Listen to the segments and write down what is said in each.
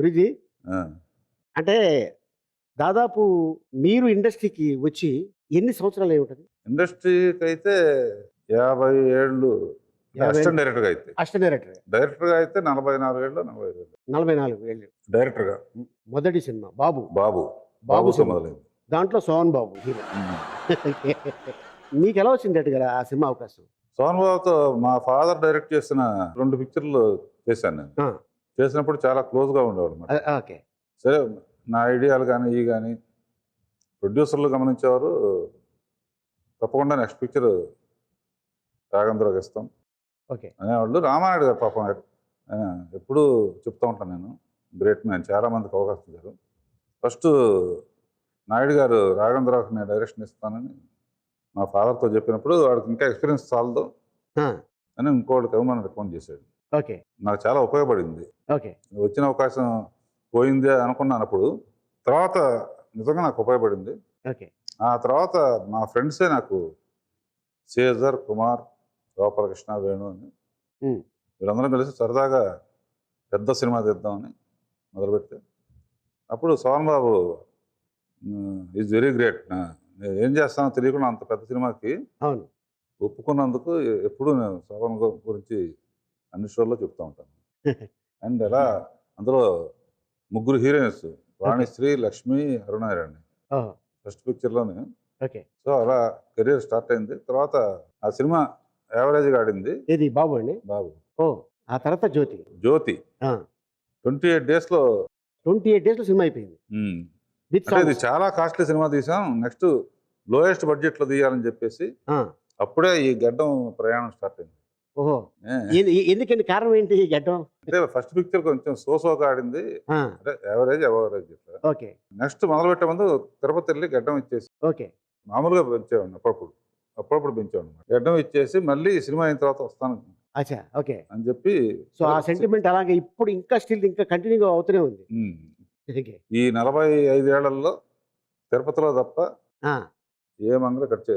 గురూజీ ఆ! అంటే దాదాపు మీరు ఇండస్ట్రీకి వచ్చి ఎన్ని సంవత్సరాలు అయి ఉంటది? ఇండస్ట్రీకైతే 50 ఏళ్ళు. 50 ఏళ్ళు అసిస్టెంట్ డైరెక్టర్‌గా అయితే. Assistant director. డైరెక్టర్‌గా అయితే 44 ఏళ్ళో, 45 ఏళ్ళో. 44 ఏళ్ళు. డైరెక్టర్‌గా మొదటి సినిమా 'బాబు'. 'బాబు'. 'బాబు' 'బాబు'తో సినిమా. మొదలైంది. దాంట్లో సోహన్ బాబు హీరో. హ్మ్. మీకెలా వచ్చింది అటుగా ఆ సినిమా అవకాశం? సోహన్ బాబుతో మా ఫాదర్ డైరెక్ట్ చేసిన 2 పిక్చర్‌లు చేశాను నేను. ఆ! చేసినప్పుడు చాలా క్లోజ్‌గా ఉండేవాడన్నమాట. ఓకే. సరే నా ఐడియాలు గాని, ఇయి గాని ప్రొడ్యూసర్‌లు గమనించేవారు. తప్పకుండా నెక్స్ట్ పిక్చర్ రాఘవేంద్రరావుకి ఇస్తాం ఓకే. అనేవాళ్ళు. రామానాయుడు గారు పాపం ఆయన ఎప్పుడూ చెప్తూ ఉంటాను నేను. Great man. చాలా మందికి అవకాశం ఇచ్చారు. ఫస్ట్ నాయుడు గారు రాఘవేంద్రరావుకి నేను డైరెక్షన్ ఇస్తానని మా ఫాదర్‌తో చెప్పినప్పుడు వాడికి ఇంకా ఎక్స్‌పీరియన్స్ చాలదు ఆ! అని ఇంకోడికి ఇవ్వమని రికమెండ్ చేశాడు. ఓకే. నాకు చాలా ఉపయోగపడింది. ఓకే. వచ్చిన అవకాశం పోయిందే అనుకున్నానప్పుడు. తర్వాత నిజంగా నాకు ఉపయోగపడింది. ఓకే. ఆ తర్వాత మా ఫ్రెండ్సే నాకు శేజర్, కుమార్, గోపాలకృష్ణ, వేణు అని హ్మ్. వీళ్ళందరం కలిసి సరదాగా పెద్ద సినిమా తీద్దామని మొదలుపెడితే అప్పుడు సోహన్ బాబు ఈజ్ వెరీ గ్రేట్. నేను ఏం చేస్తానో తెలియకుండా అంత పెద్ద సినిమాకి అవును. ఒప్పుకున్నందుకు ఎప్పుడూ నేను సోహన్ గురించి అన్ని షోల్లో చెప్తూ ఉంటాను. అండ్ అలా అందులో ముగ్గురు హీరోయిన్స్ వాణిశ్రీ, లక్ష్మి, అరుణారాణి ఓహో! ఫస్ట్ పిక్చర్‌లోనే. ఓకే. సో, అలా కెరీర్ స్టార్ట్ అయింది. తర్వాత ఆ సినిమా యావరేజ్‌గా ఆడింది. ఏది 'బాబు' అండి? బాబు. ఓహ్! ఆ తర్వాత 'జ్యోతి'. 'జ్యోతి' ఆ! 28 డేస్‌లో 28 డేస్‌లో సినిమా అయిపోయింది. హ్మ్. విత్ అంటే ఇది సాంగ్స్. చాలా కాస్ట్‌లీ సినిమా తీసాం. నెక్స్ట్ లోయెస్ట్ బడ్జెట్‌లో తీయాలని చెప్పేసి ఆ! అప్పుడే ఈ గడ్డం ప్రయాణం స్టార్ట్ అయింది. ఓహో! ఏ ఎందుకండి కారణం ఏంటి ఈ గడ్డం? అంటే ఫస్ట్ పిక్చర్ కొంచెం సోగా ఆడింది. ఆ! అంటే యావరేజ్ ఇట్లా. ఓకే. నెక్స్ట్ మొదలుపెట్టే ముందు తిరుపతి ఎళ్లి గడ్డం ఇచ్చేసి ఓకే. మామూలుగా పెంచేవాడిని అప్పుడప్పుడు. అప్పుడప్పుడు పెంచేవాడినమాట. గడ్డం ఇచ్చేసి మళ్ళీ ఈ సినిమా అయిన తర్వాత వస్తాను అచ్చా! ఓకే. అని చెప్పి సో, ఆ సెంటిమెంట్ అలాగే ఇప్పుడు ఇంకా స్టిల్ ఇంకా కంటిన్యూగా అవుతూనే ఉంది. హ్మ్. ఓకే. ఈ 45 ఏళ్లలో తిరుపతిలో తప్ప ఆ! ఏ మంగళ కట్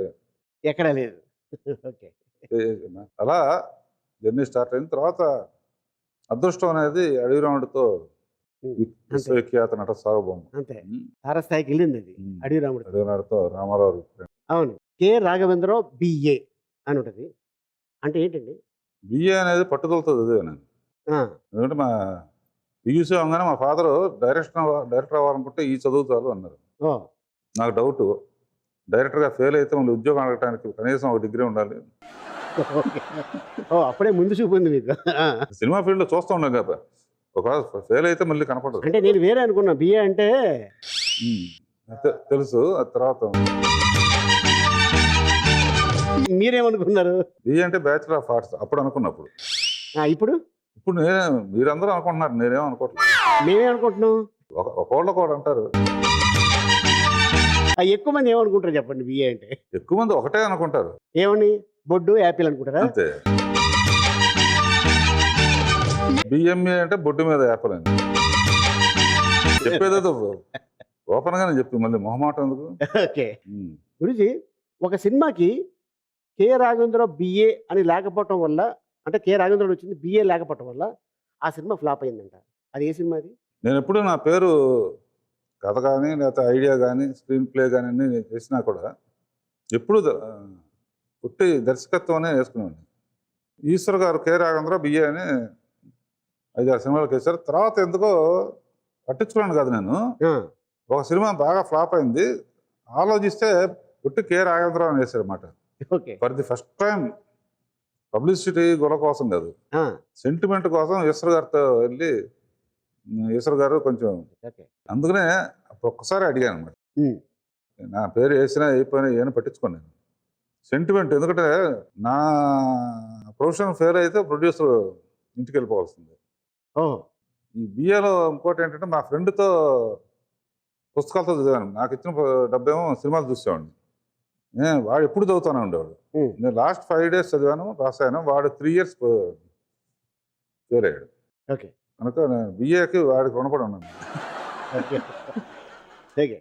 ఎక్కడా లేదు. ఓకే. అలా జర్నీ స్టార్ట్ అయిన తర్వాత అదృష్టం అనేది అడవి రాముడితో హ్మ్. అంతే. విశ్వవిఖ్యాత నట సార్వభౌమ. అంతే. హ్మ్. తారస్థాయికెళ్ళిందది. హ్మ్. 'అడవి రాముడు'. అడవి రాముడితో రామారావు అవును. 'కె. రాఘవేంద్రరావు బిఏ' అని ఉంటది. అంటే ఏంటండి? బిఏ అనేది పట్టుదలతో చదివాను నేను. ఆ! ఎందుకంటే మా పీయూసీ అవ్వంగానే మా ఫాదరు డైరెక్టర్ అవ్వాలనుకుంటే ఈ చదువు చాలు అన్నారు. ఓహ్! నాకు డౌటు డైరెక్టర్‌గా ఫెయిల్ అయితే మళ్ళీ ఉద్యోగం అడగటానికి కనీసం ఒక డిగ్రీ ఉండాలి. ఓకే. ఓహ్! అప్పుడే ముందు చూపుంది మీకు. ఆ! సినిమా ఫీల్డ్‌లో చూస్తూ ఉన్నాం కదా! ఒకవేళ ఫెయిల్ అయితే మళ్ళీ కనపడదు. అంటే నేను వేరే అనుకున్నా. బిఏ అంటే హ్మ్. తెలుసు. ఆ తర్వాత మీరేమనుకున్నారు? బిఏ అంటే బ్యాచిలర్ ఆఫ్ ఆర్ట్స్ అప్పుడు అనుకున్నప్పుడు. ఆ! ఇప్పుడు? ఇప్పుడు మీరందరూ అనుకుంటున్నారు. నేనేం అనుకోవట్లేదు. మేమేమనుకుంటున్నాం? ఒకళ్ళు అంటారు. ఎక్కువ మంది ఏమనుకుంటారో చెప్పండి బిఏ అంటే? ఎక్కువ మంది ఒకటే అనుకుంటారు. ఏమని? బొడ్డు, యాపిల్ అనుకుంటారా? అంతే. బిఎంఏ అంటే బొడ్డు మీద యాపిల్ అని. చెప్పేదేదో ఓపెన్‌గానే చెప్పు మళ్ళీ మొహమాటం ఎందుకు? ఓకే. హ్మ్. గురూజీ ఒక సినిమాకి 'కె. రాఘవేంద్రరావు బిఏ' అని లేకపోవటం వల్ల అంటే 'కె. రాఘవేంద్రరావు' వచ్చింది బిఏ లేకపోవటం వల్ల ఆ సినిమా ఫ్లాప్ అయిందంట. అది ఏ సినిమా అది? నేనెప్పుడూ నా పేరు కథ గాని, లేకపోతే ఐడియా గాని, స్క్రీన్ ప్లే గాని అన్నీ నేను చేసినా కూడా ఎప్పుడు ఉట్టి దర్శకత్వమే చేసుకునేవాడిని. ఈశ్వర్ గారు 'కె. రాఘవేంద్రరావు బిఏ' అని 5, 6 సినిమాలకేశారు. తర్వాత ఎందుకో పట్టించుకున్నాను కాదు నేను. ఆ! ఒక సినిమా బాగా ఫ్లాప్ అయింది. ఆలోచిస్తే ఉట్టి 'కె. రాఘవేంద్రరావు' అని వేశారన్నమాట. Okay. For the first time publicity గొడవ కోసం కాదు. ఆ! సెంటిమెంట్ కోసం ఈశ్వర్ గారితో వెళ్ళి ఈశ్వర్ గారు కొంచెం ఓకే. అందుకనే అప్పుడు ఒక్కసారి అడిగానన్నమాట. హ్మ్. నా పేరు వేసినా వేయకపోయినా ఏమని పట్టించుకోను నేను. సెంటిమెంట్ ఎందుకంటే నా ప్రొఫెషన్ ఫెయిల్ అయితే ప్రొడ్యూసర్ ఇంటికెళ్ళిపోవాల్సిందే. ఓహ్! ఈ బిఏలో ఇంకోటేంటంటే మా ఫ్రెండ్‌తో పుస్తకాలతో చదివాను. నాకిచ్చిన డబ్బేమో సినిమాలు చూసేవాడిని. వాడు ఎప్పుడు చదువుతానే ఉండేవాడు. హ్మ్. నేను లాస్ట్ 5 డేస్ చదివాను, పాస్ అయ్యాను. వాడు 3 ఇయర్స్ ఫెయిల్ అయ్యాడు. ఓకే. కనుక నేను బిఏకి వాడికి రుణపడి ఉన్నాను. ఓకే. ఓకే.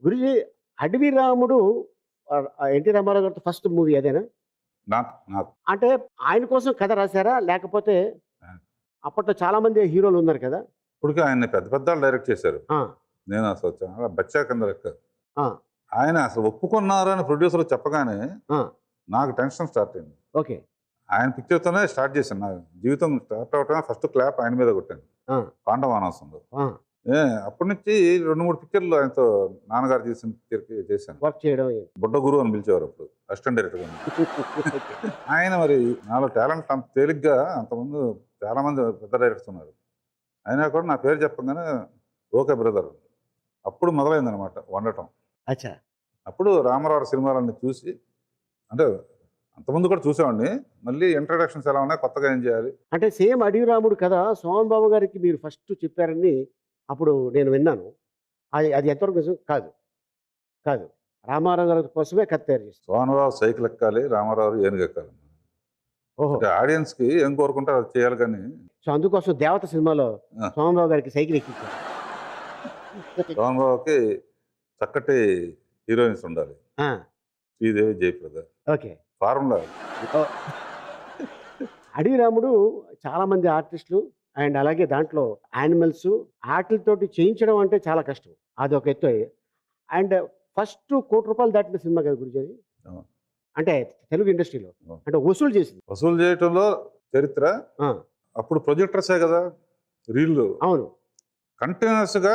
గురూజీ 'అడవి రాముడు' ఎన్టీ రామారావు గారితో ఫస్ట్ మూవీ అదేనా? నాకు నాకు అంటే ఆయన కోసం కథ రాసారా? లేకపోతే ఆ! అప్పట్లో చాలా మంది హీరోలున్నారు కదా! ఇప్పటికే ఆయన పెద్ద పెద్ద డైరెక్ట్ చేశారు. ఆ, నేను అసలు చాలా బచ్చా కింద లెక్క. ఆ, ఆయన అసలు ఒప్పుకున్నారు అని ప్రొడ్యూసర్ చెప్పగానే ఆ, నాకు టెన్షన్ స్టార్ట్ అయింది. ఓకే. ఆయన పిక్చర్తోనే స్టార్ట్ చేశాను. నా జీవితం స్టార్ట్ అవటమే ఫస్ట్ క్లాప్ ఆయన మీద కొట్టాను, ఆ, పాండవానవసంలో. ఆ, అప్పటి నుంచి 2-3 పిక్చర్లు ఆయనతో నాన్నగారు చేసిన పిక్చర్కి చేశాను. వర్క్ చేయడం. బుడ్డ గురువు అని పిలిచేవారు అప్పుడు, అసిస్టెంట్ డైరెక్టర్. ఆయన మరి నాలో టాలెంట్ అంత తేలిగ్గా, అంతకుముందు చాలామంది పెద్ద డైరెక్టర్స్ ఉన్నారు, అయినా కూడా నా పేరు చెప్పగానే ఓకే బ్రదర్, అప్పుడు మొదలైందనమాట వండటం. అచ్చా. అప్పుడు రామారావు సినిమాలన్నీ చూసి, అంటే అంతకుముందు కూడా చూసేవాడిని, మళ్ళీ ఇంట్రడక్షన్స్ ఎలా ఉన్నాయి, కొత్తగా ఏం చేయాలి. అంటే సేమ్ అడవి రాముడు కథ సోమన్ బాబు గారికి మీరు ఫస్ట్ చెప్పారని అప్పుడు నేను విన్నాను. అది అది ఎంతవరకు నిజం? కాదు, కాదు, రామారావు గారి కోసమే కథ తయారు చేస్తారు. సోనరావు సైకిల్ ఎక్కాలి, రామారావు ఏనుగెక్కాలి. ఓహో. అంటే ఆడియన్స్కి ఏం కోరుకుంటారో అది చేయాలి. కానీ సో అందుకోసం దేవత సినిమాలో ఆ. సోమన్ బాబు గారికి సైకిల్ ఎక్కించారు. సోనరావుకి చక్కటి హీరోయిన్స్ ఉండాలి, ఆ, శ్రీదేవి, జయప్రద, ఓకే. ఫార్ములా. అడవి రాముడు చాలా మంది ఆర్టిస్టులు అండ్ అలాగే దాంట్లో యానిమల్స్ ఆటలతోటి చేయించడం అంటే చాలా కష్టం. అది ఒక ఎత్తు. అండ్ ఫస్ట్ ₹1,00,00,000 దాటిన సినిమా కదా గురించి అది, అవును. అంటే తెలుగు ఇండస్ట్రీలో అవును. అంటే వసూలు చేసింది. వసూలు చేయటంలో చరిత్ర. ఆ, అప్పుడు ప్రొజెక్టర్సే కదా, రీళ్ళు అవును. కంటిన్యూస్గా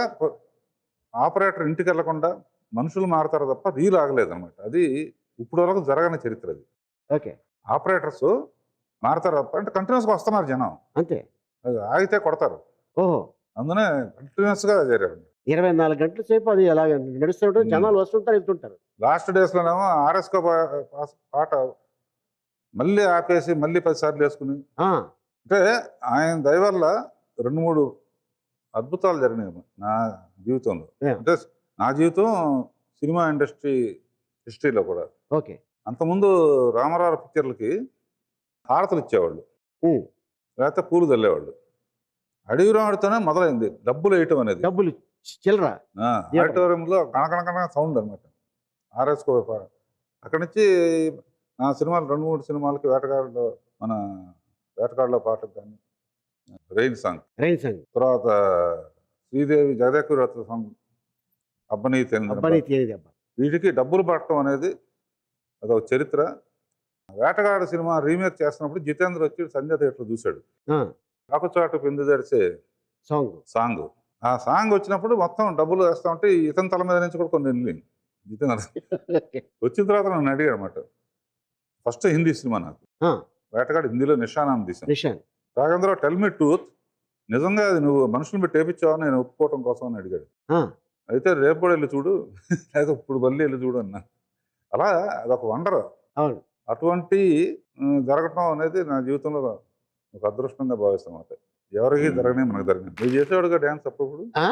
ఆపరేటర్ ఇంటికి వెళ్లకుండా మనుషులు మారుతారు తప్ప రీల్ ఆగలేదు అనమాట. అది ఇప్పుడు వరకు జరగని చరిత్ర. అది ఓకే. ఆపరేటర్స్ మారుతారు తప్ప, అంటే కంటిన్యూస్గా వస్తున్నారు జనం, అంతే. అది ఆగితే కొడతారు. ఓహో. అందునే కంటిన్యూస్గా జరిగారు. 24 గంటల సేపు అది అలాగే నడుస్తుంటారు, జనాలు వస్తుంటారు, వెళ్తుంటారు. లాస్ట్ డేస్లోనేమో ఆర్ఎస్కో పాట మళ్ళీ ఆపేసి మళ్ళీ 10 సార్లు వేసుకుని, ఆ, అంటే ఆయన దయ వల్ల 2-3 అద్భుతాలు జరిగినాయి నా జీవితంలో. Yeah. అంటే నా జీవితం సినిమా ఇండస్ట్రీ హిస్టరీలో కూడా. ఓకే. అంతకుముందు రామారావు పిక్చర్లకి హారతలు ఇచ్చేవాళ్ళు, ఉమ్, లేకపోతే పూలు చల్లేవాళ్ళు. అడవి రాముడితోనే మొదలైంది డబ్బులు వేయటం అనేది. డబ్బులు చిల్లర. ఆడిటోరియంలో కనకనకన సౌండ్ అనమాట, ఆర్ఎస్కో వ్యాపారం. అక్కడి నుంచి నా సినిమాలు 2-3 సినిమాలకి మన వేటగాడులో పాటకు కానీ, రెయిన్ సాంగ్, రైన్ సాంగ్, తర్వాత శ్రీదేవి జగదేకూరి సాంగ్, అబ్బని అబ్బాయి తీయని దెబ్బ. వీటికి డబ్బులు పట్టడం అనేది అదొక చరిత్ర. వేటగాడు సినిమా రీమేక్ చేస్తున్నప్పుడు జితేంద్ర వచ్చి సంధ్య థియేటర్ చూశాడు. ఆ, కాకుచాటు పిండి తెరిసే సాంగ్. సాంగ్. ఆ సాంగ్ వచ్చినప్పుడు మొత్తం డబ్బులు వేస్తా ఉంటే ఇతని తల మీద నుంచి కూడా కొన్ని వెళ్ళింది జితేంద్ర. ఓకే. వచ్చిన తర్వాత నన్ను అడిగాడు అనమాట. ఫస్ట్ హిందీ సినిమా నాకు ఆ, వేటగాడు, హిందీలో నిషానాన్ని తీశాను. నిషాన్. రాఘవేంద్ర టెల్ మీ ట్రూత్, నిజంగా అది నువ్వు మనుషులను పెట్టి వేపించావా నేను ఒప్పుకోవటం కోసం అని అడిగాడు. ఆ, అయితే రేపు కూడా వెళ్ళి చూడు, లేదా ఇప్పుడు మళ్ళీ వెళ్ళి చూడు అన్నా. అలా అదొక వండర్. అవును. అటువంటి జరగటం అనేది నా జీవితంలో ఒక అదృష్టంగా భావిస్తాం. అన్నమాట. ఎవరికి జరగనే మనకు జరిగింది. నువ్వు చేసేవాడుగా డ్యాన్స్ అప్పుడు, ఆ?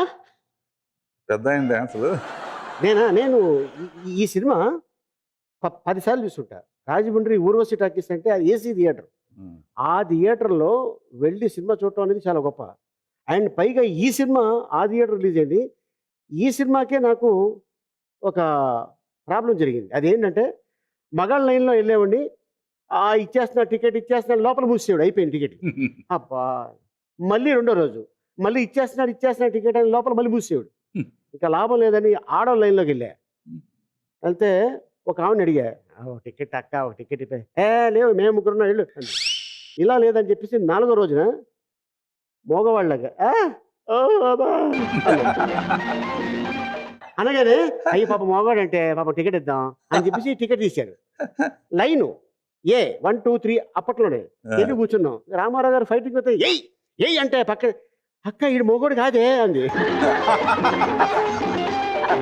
పెద్ద అయిన డ్యాన్సులు. నేను ఈ సినిమా 10 సార్లు చూస్తుంటా. రాజమండ్రి ఊర్వశి టాకీస్ అంటే అది ఏసీ థియేటర్. ఆ థియేటర్లో వెళ్ళి సినిమా చూడటం అనేది చాలా గొప్ప. అండ్ పైగా ఈ సినిమా ఆ థియేటర్ రిలీజ్ అయింది. ఈ సినిమాకే నాకు ఒక ప్రాబ్లం జరిగింది. అదేంటంటే మగాళ్ళ లైన్లో వెళ్ళేవాడిని, ఇచ్చేస్తున్నా టికెట్ ఇచ్చేస్తున్నాడు, లోపల మూసేవాడు, అయిపోయింది టికెట్. అబ్బా, మళ్ళీ రెండో రోజు మళ్ళీ ఇచ్చేస్తున్నాడు టికెట్ అని లోపల మళ్ళీ మూసేవాడు. ఇంకా లాభం లేదని ఆడో లైన్లోకి వెళ్తే ఒక ఆవిడని అడిగా, టికెట్ అక్క, ఒక టికెట్ ఇప్పే. లేవు, మేము ముగ్గురున్నా వెళ్ళు అంది. ఇలా లేదని చెప్పేసి 4వ రోజున మోగవాళ్ళగా అనగానే అయ్యి పాప మోగవాడు అంటే పాప టికెట్ ఇద్దాం అని చెప్పేసి టికెట్ తీశారు. లైను 1, 2, 3 అప్పట్లోనే వెళ్ళి కూర్చున్నాం. రామారావు గారు ఫైటింగ్ వస్తే ఎయ్ అంటే పక్క అక్క ఈడు మోగోడు కాదే అంది.